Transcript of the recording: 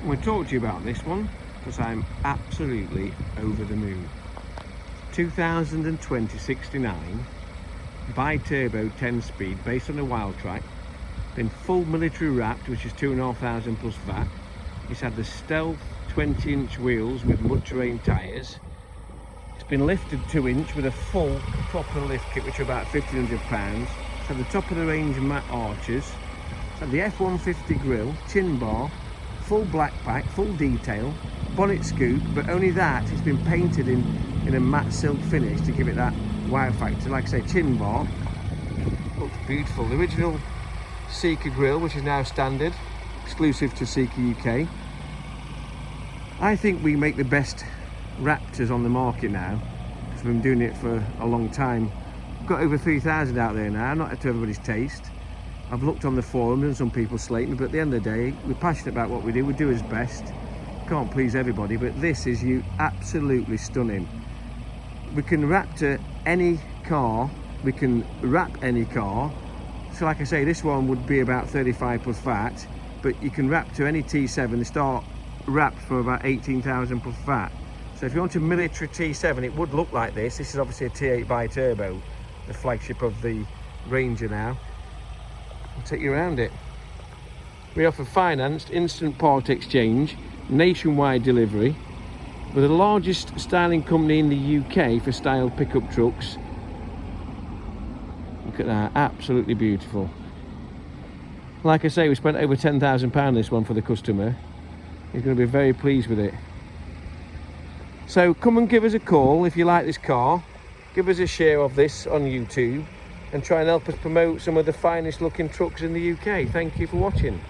I'm going to talk to you about this one because I'm absolutely over the moon. 2020 69 bi-turbo 10-speed based on a wild track, been full military wrapped, which is 2,500 plus VAT. It's had the stealth 20-inch wheels with mud terrain tyres. It's been lifted 2-inch with a full proper lift kit, which are about £1,500. It's had the top of the range matte arches. It's had the F-150 grille, chin bar, full black pack, full detail, bonnet scoop, but only that it's been painted in a matte silk finish to give it that wow factor. Like I say, chin bar looks beautiful. The original Seeker grille, which is now standard, exclusive to Seeker UK. I think we make the best Raptors on the market now because we've been doing it for a long time. We've got over 3,000 out there now, not to everybody's taste. I've looked on the forums and some people slate me, but at the end of the day, we're passionate about what we do as best. Can't please everybody, but this is absolutely stunning. We can Raptor any car, we can wrap any car. So like I say, this one would be about 35 plus VAT, but you can Raptor any T7, they start wrapped for about 18,000 plus VAT. So if you want a military T7, it would look like this. This is obviously a T8 bi-turbo, the flagship of the Ranger now. I'll take you around it. We offer financed instant part exchange, nationwide delivery. We're the largest styling company in the UK for styled pickup trucks. Look at that, absolutely beautiful. Like I say, we spent over £10,000 this one for the customer. He's going to be very pleased with it. So come and give us a call if you like this car. Give us a share of this on YouTube and try and help us promote some of the finest looking trucks in the UK. Thank you for watching.